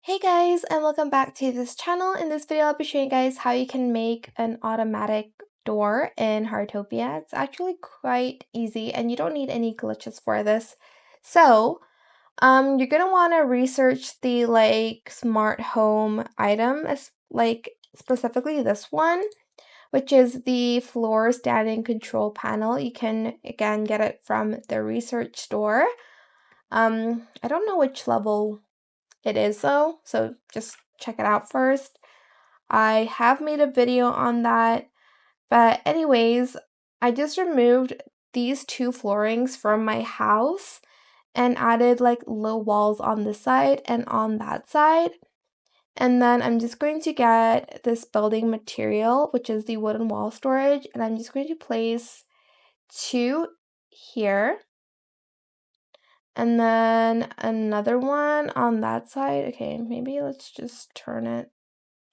Hey guys, and welcome back to this channel. In this video, I'll be showing you guys how you can make an automatic door in Heartopia. It's actually quite easy and you don't need any glitches for this. So, you're gonna want to research the smart home item, specifically this one, which is the floor standing control panel. You can again get it from the research store. I don't know which level it is though, so just check it out first. I have made a video on that, but anyways, I just removed these two floorings from my house and added like low walls on this side and on that side. And then I'm just going to get this building material, which is the wooden wall storage, and I'm just going to place two here. And then another one on that side. Okay, maybe let's just turn it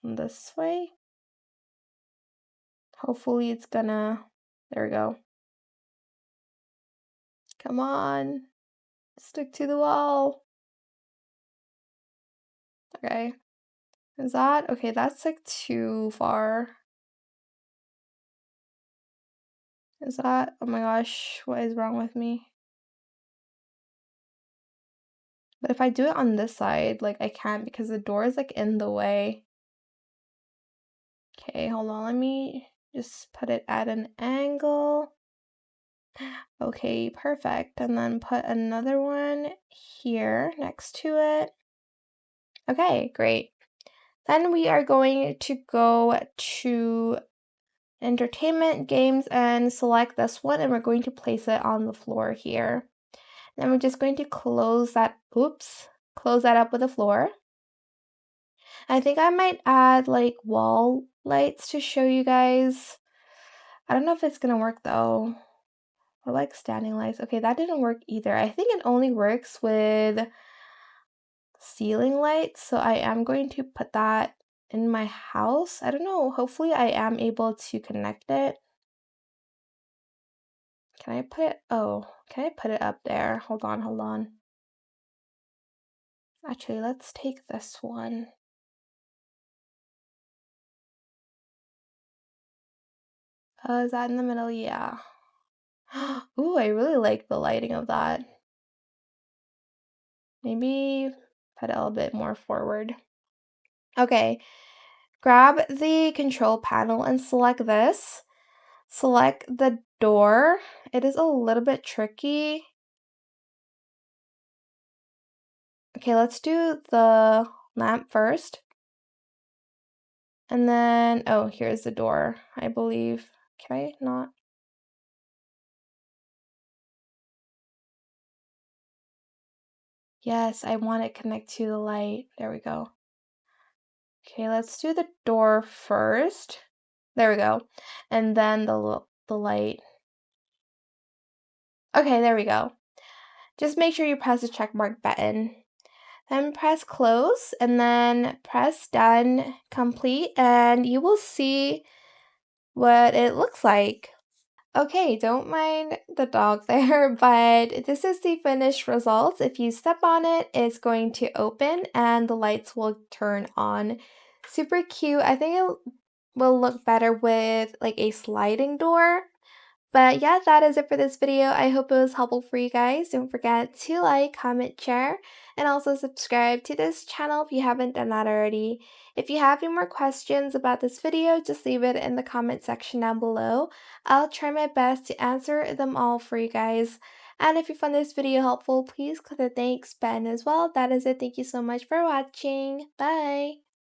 this way. Hopefully it's gonna, there we go. Come on, stick to the wall. Okay, is that, okay, that's like too far. Is that, oh my gosh, what is wrong with me? But if I do it on this side, like I can't because the door is like in the way. Okay, hold on, let me just put it at an angle. Okay, perfect. And then put another one here next to it. Okay, great. Then we are going to go to entertainment games and select this one, and we're going to place it on the floor here. Then we're just going to close that, close that up with the floor. I think I might add like wall lights to show you guys. I don't know if it's gonna work though. Or like standing lights. Okay, that didn't work either. I think it only works with ceiling lights, so I am going to put that in my house. I don't know, hopefully I am able to connect it. Can I put it, oh, can I put it up there? Hold on. Actually, let's take this one. Is that in the middle? Yeah. Ooh, I really like the lighting of that. Maybe put it a little bit more forward. Okay, grab the control panel and select this. Select the door. It is a little bit tricky. Okay, let's do the lamp first. And then, oh, here's the door, I believe. Can I not? Yes, I want it connect to the light. There we go. Okay, let's do the door first. There we go. And then the light. Okay, there we go. Just make sure you press the check mark button. Then press close and then press done complete and you will see what it looks like. Okay, don't mind the dog there, but this is the finished result. If you step on it, it's going to open and the lights will turn on. Super cute. I think it will look better with like a sliding door. But yeah, that is it for this video. I hope it was helpful for you guys. Don't forget to like, comment, share, and also subscribe to this channel if you haven't done that already. If you have any more questions about this video, just leave it in the comment section down below. I'll try my best to answer them all for you guys. And if you found this video helpful, please click the thanks button as well. That is it. Thank you so much for watching. Bye!